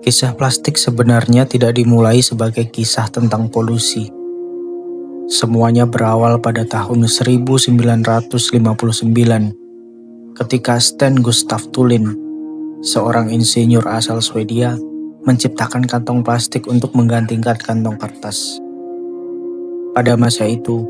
Kisah plastik sebenarnya tidak dimulai sebagai kisah tentang polusi. Semuanya berawal pada tahun 1959 ketika Sten Gustaf Thulin, seorang insinyur asal Swedia, menciptakan kantong plastik untuk menggantikan kantong kertas. Pada masa itu,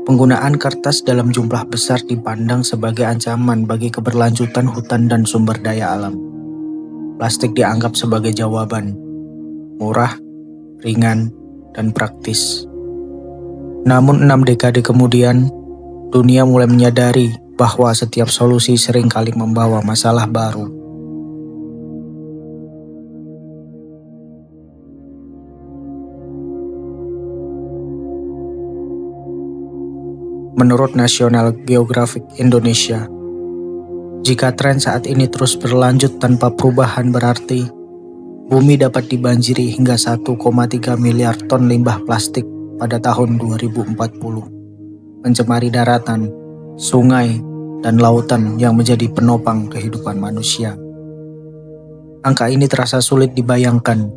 penggunaan kertas dalam jumlah besar dipandang sebagai ancaman bagi keberlanjutan hutan dan sumber daya alam. Plastik dianggap sebagai jawaban, murah, ringan, dan praktis. Namun 6 dekade kemudian, dunia mulai menyadari bahwa setiap solusi seringkali membawa masalah baru. Menurut National Geographic Indonesia, jika tren saat ini terus berlanjut tanpa perubahan berarti, bumi dapat dibanjiri hingga 1,3 miliar ton limbah plastik pada tahun 2040, mencemari daratan, sungai, dan lautan yang menjadi penopang kehidupan manusia. Angka ini terasa sulit dibayangkan.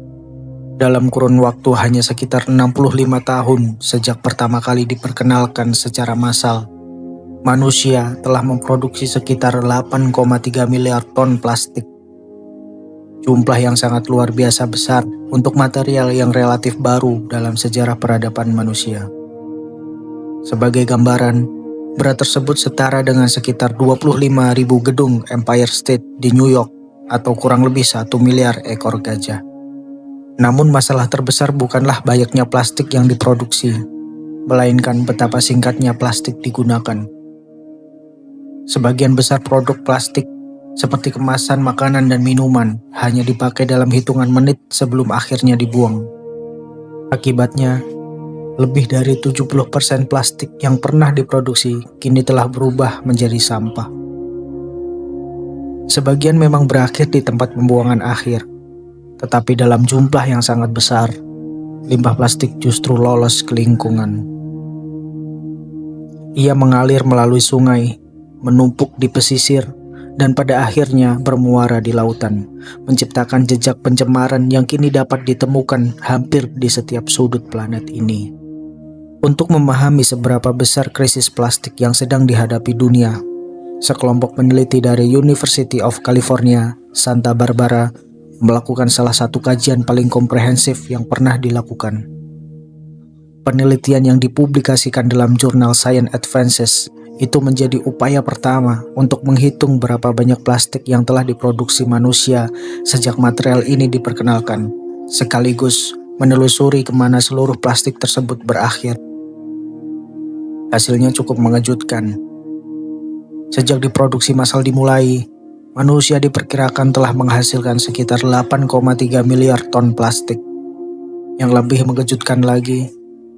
Dalam kurun waktu hanya sekitar 65 tahun sejak pertama kali diperkenalkan secara massal, manusia telah memproduksi sekitar 8,3 miliar ton plastik. Jumlah yang sangat luar biasa besar untuk material yang relatif baru dalam sejarah peradaban manusia. Sebagai gambaran, berat tersebut setara dengan sekitar 25.000 gedung Empire State di New York atau kurang lebih 1 miliar ekor gajah. Namun masalah terbesar bukanlah banyaknya plastik yang diproduksi, melainkan betapa singkatnya plastik digunakan. Sebagian besar produk plastik seperti kemasan makanan dan minuman hanya dipakai dalam hitungan menit sebelum akhirnya dibuang. Akibatnya, lebih dari 70% plastik yang pernah diproduksi kini telah berubah menjadi sampah. Sebagian memang berakhir di tempat pembuangan akhir, tetapi dalam jumlah yang sangat besar, limbah plastik justru lolos ke lingkungan. Ia mengalir melalui sungai, menumpuk di pesisir, dan pada akhirnya bermuara di lautan, menciptakan jejak pencemaran yang kini dapat ditemukan hampir di setiap sudut planet ini. Untuk memahami seberapa besar krisis plastik yang sedang dihadapi dunia, sekelompok peneliti dari University of California, Santa Barbara, melakukan salah satu kajian paling komprehensif yang pernah dilakukan. Penelitian yang dipublikasikan dalam jurnal Science Advances itu menjadi upaya pertama untuk menghitung berapa banyak plastik yang telah diproduksi manusia sejak material ini diperkenalkan, sekaligus menelusuri kemana seluruh plastik tersebut berakhir. Hasilnya cukup mengejutkan. Sejak diproduksi massal dimulai, manusia diperkirakan telah menghasilkan sekitar 8,3 miliar ton plastik. Yang lebih mengejutkan lagi,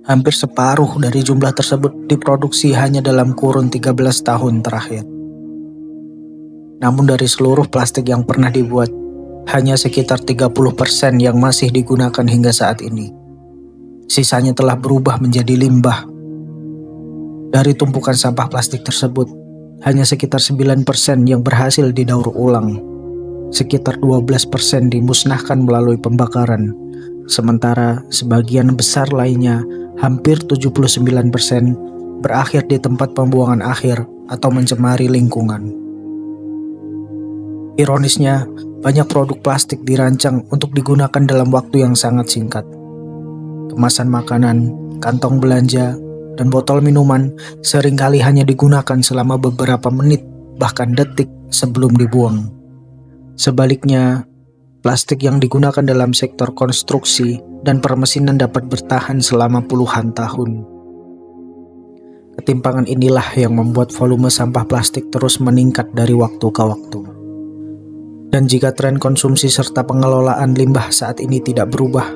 hampir separuh dari jumlah tersebut diproduksi hanya dalam kurun 13 tahun terakhir. Namun dari seluruh plastik yang pernah dibuat, hanya sekitar 30% yang masih digunakan hingga saat ini. Sisanya telah berubah menjadi limbah. Dari tumpukan sampah plastik tersebut, hanya sekitar 9% yang berhasil didaur ulang. Sekitar 12% dimusnahkan melalui pembakaran. Sementara sebagian besar lainnya, hampir 79%, berakhir di tempat pembuangan akhir atau mencemari lingkungan. Ironisnya, banyak produk plastik dirancang untuk digunakan dalam waktu yang sangat singkat. Kemasan makanan, kantong belanja, dan botol minuman seringkali hanya digunakan selama beberapa menit, bahkan detik sebelum dibuang. Sebaliknya, plastik yang digunakan dalam sektor konstruksi dan permesinan dapat bertahan selama puluhan tahun. Ketimpangan inilah yang membuat volume sampah plastik terus meningkat dari waktu ke waktu. Dan jika tren konsumsi serta pengelolaan limbah saat ini tidak berubah,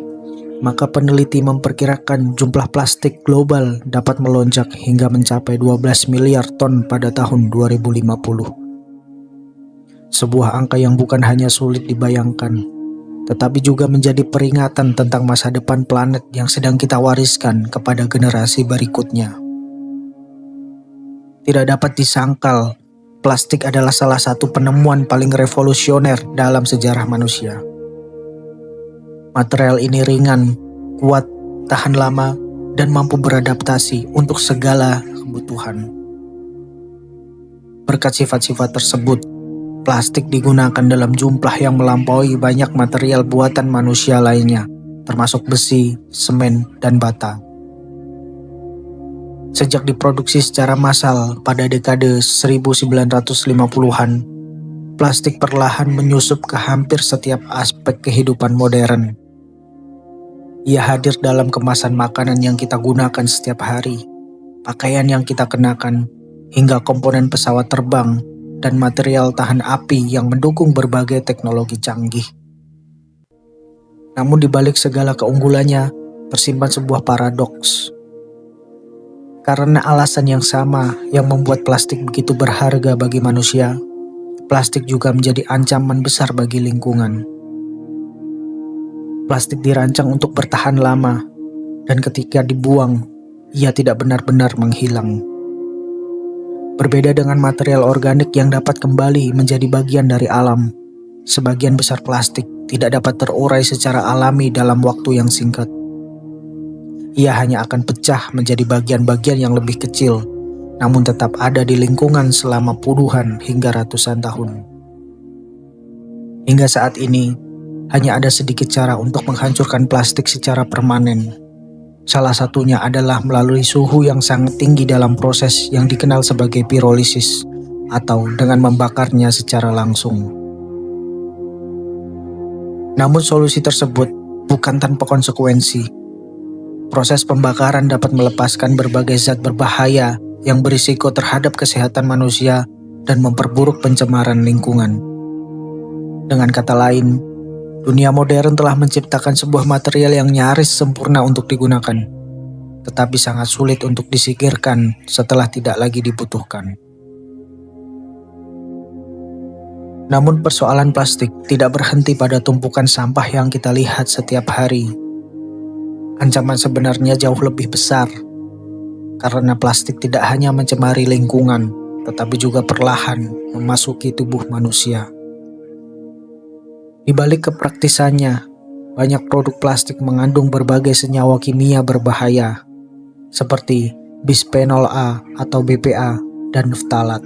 maka peneliti memperkirakan jumlah plastik global dapat melonjak hingga mencapai 12 miliar ton pada tahun 2050. Sebuah angka yang bukan hanya sulit dibayangkan, tetapi juga menjadi peringatan tentang masa depan planet yang sedang kita wariskan kepada generasi berikutnya. Tidak dapat disangkal, plastik adalah salah satu penemuan paling revolusioner dalam sejarah manusia. Material ini ringan, kuat, tahan lama, dan mampu beradaptasi untuk segala kebutuhan. Berkat sifat-sifat tersebut, plastik digunakan dalam jumlah yang melampaui banyak material buatan manusia lainnya, termasuk besi, semen, dan bata. Sejak diproduksi secara massal pada dekade 1950-an, plastik perlahan menyusup ke hampir setiap aspek kehidupan modern. Ia hadir dalam kemasan makanan yang kita gunakan setiap hari, pakaian yang kita kenakan, hingga komponen pesawat terbang dan material tahan api yang mendukung berbagai teknologi canggih. Namun di balik segala keunggulannya, tersimpan sebuah paradoks. Karena alasan yang sama yang membuat plastik begitu berharga bagi manusia, plastik juga menjadi ancaman besar bagi lingkungan. Plastik dirancang untuk bertahan lama, dan ketika dibuang, ia tidak benar-benar menghilang. Berbeda dengan material organik yang dapat kembali menjadi bagian dari alam, sebagian besar plastik tidak dapat terurai secara alami dalam waktu yang singkat. Ia hanya akan pecah menjadi bagian-bagian yang lebih kecil, namun tetap ada di lingkungan selama puluhan hingga ratusan tahun. Hingga saat ini, hanya ada sedikit cara untuk menghancurkan plastik secara permanen. Salah satunya adalah melalui suhu yang sangat tinggi dalam proses yang dikenal sebagai pirolisis, atau dengan membakarnya secara langsung. Namun solusi tersebut bukan tanpa konsekuensi. Proses pembakaran dapat melepaskan berbagai zat berbahaya yang berisiko terhadap kesehatan manusia dan memperburuk pencemaran lingkungan. Dengan kata lain, dunia modern telah menciptakan sebuah material yang nyaris sempurna untuk digunakan, tetapi sangat sulit untuk disingkirkan setelah tidak lagi dibutuhkan. Namun persoalan plastik tidak berhenti pada tumpukan sampah yang kita lihat setiap hari. Ancaman sebenarnya jauh lebih besar, karena plastik tidak hanya mencemari lingkungan, tetapi juga perlahan memasuki tubuh manusia. Di balik kepraktisannya, banyak produk plastik mengandung berbagai senyawa kimia berbahaya, seperti bisphenol A atau BPA dan ftalat.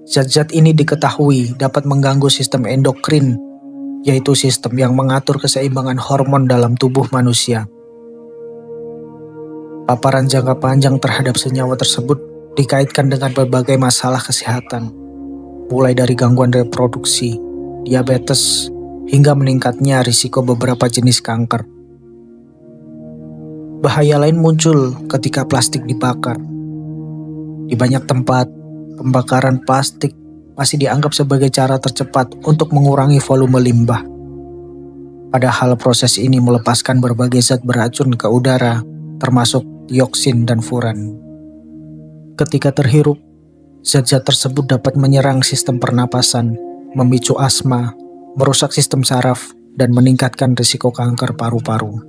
Zat-zat ini diketahui dapat mengganggu sistem endokrin, yaitu sistem yang mengatur keseimbangan hormon dalam tubuh manusia. Paparan jangka panjang terhadap senyawa tersebut dikaitkan dengan berbagai masalah kesehatan, mulai dari gangguan reproduksi, diabetes, hingga meningkatnya risiko beberapa jenis kanker. Bahaya lain muncul ketika plastik dibakar. Di banyak tempat, pembakaran plastik masih dianggap sebagai cara tercepat untuk mengurangi volume limbah. Padahal proses ini melepaskan berbagai zat beracun ke udara, termasuk dioksin dan furan. Ketika terhirup, zat-zat tersebut dapat menyerang sistem pernapasan, memicu asma, merusak sistem saraf, dan meningkatkan risiko kanker paru-paru.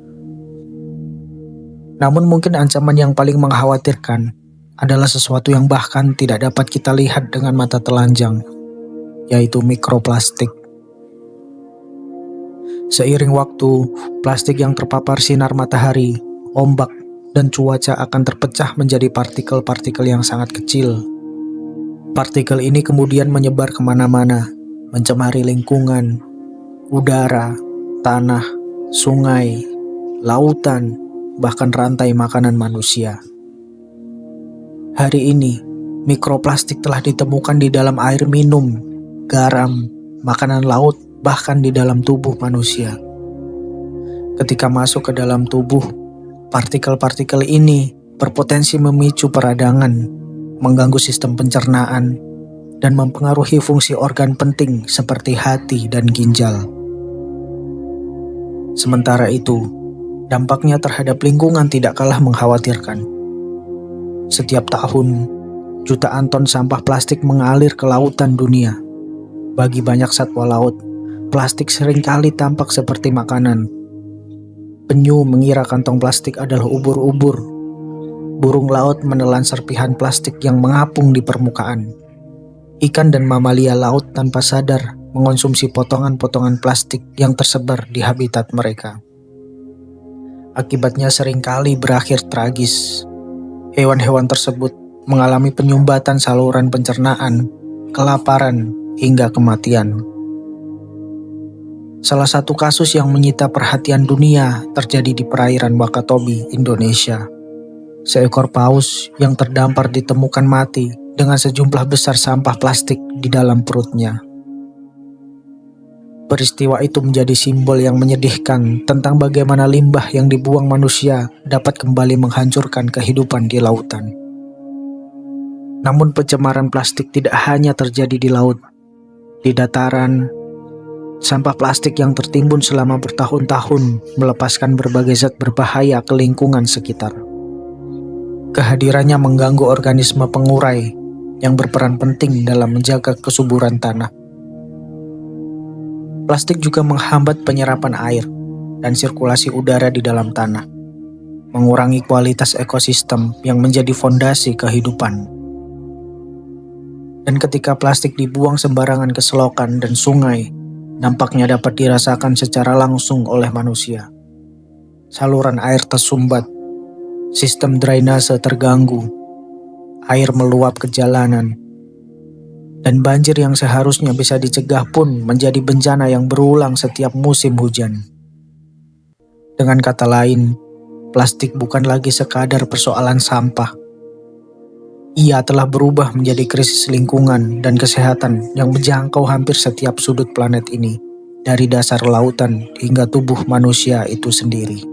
Namun mungkin ancaman yang paling mengkhawatirkan adalah sesuatu yang bahkan tidak dapat kita lihat dengan mata telanjang, yaitu mikroplastik. Seiring waktu, plastik yang terpapar sinar matahari, ombak, dan cuaca akan terpecah menjadi partikel-partikel yang sangat kecil. Partikel ini kemudian menyebar kemana-mana, mencemari lingkungan, udara, tanah, sungai, lautan, bahkan rantai makanan manusia. Hari ini, mikroplastik telah ditemukan di dalam air minum, garam, makanan laut, bahkan di dalam tubuh manusia. Ketika masuk ke dalam tubuh, partikel-partikel ini berpotensi memicu peradangan, mengganggu sistem pencernaan, dan mempengaruhi fungsi organ penting seperti hati dan ginjal. Sementara itu, dampaknya terhadap lingkungan tidak kalah mengkhawatirkan. Setiap tahun, jutaan ton sampah plastik mengalir ke lautan dunia. Bagi banyak satwa laut, plastik seringkali tampak seperti makanan. Penyu mengira kantong plastik adalah ubur-ubur. Burung laut menelan serpihan plastik yang mengapung di permukaan. Ikan dan mamalia laut tanpa sadar mengonsumsi potongan-potongan plastik yang tersebar di habitat mereka. Akibatnya seringkali berakhir tragis. Hewan-hewan tersebut mengalami penyumbatan saluran pencernaan, kelaparan, hingga kematian. Salah satu kasus yang menyita perhatian dunia terjadi di perairan Wakatobi, Indonesia. Seekor paus yang terdampar ditemukan mati dengan sejumlah besar sampah plastik di dalam perutnya. Peristiwa itu menjadi simbol yang menyedihkan tentang bagaimana limbah yang dibuang manusia dapat kembali menghancurkan kehidupan di lautan. Namun pencemaran plastik tidak hanya terjadi di laut. Di dataran, sampah plastik yang tertimbun selama bertahun-tahun melepaskan berbagai zat berbahaya ke lingkungan sekitar. Kehadirannya mengganggu organisme pengurai yang berperan penting dalam menjaga kesuburan tanah. Plastik juga menghambat penyerapan air dan sirkulasi udara di dalam tanah, mengurangi kualitas ekosistem yang menjadi fondasi kehidupan. Dan ketika plastik dibuang sembarangan ke selokan dan sungai, dampaknya dapat dirasakan secara langsung oleh manusia. Saluran air tersumbat, sistem drainase terganggu, air meluap ke jalanan, dan banjir yang seharusnya bisa dicegah pun menjadi bencana yang berulang setiap musim hujan. Dengan kata lain, plastik bukan lagi sekadar persoalan sampah. Ia telah berubah menjadi krisis lingkungan dan kesehatan yang menjangkau hampir setiap sudut planet ini, dari dasar lautan hingga tubuh manusia itu sendiri.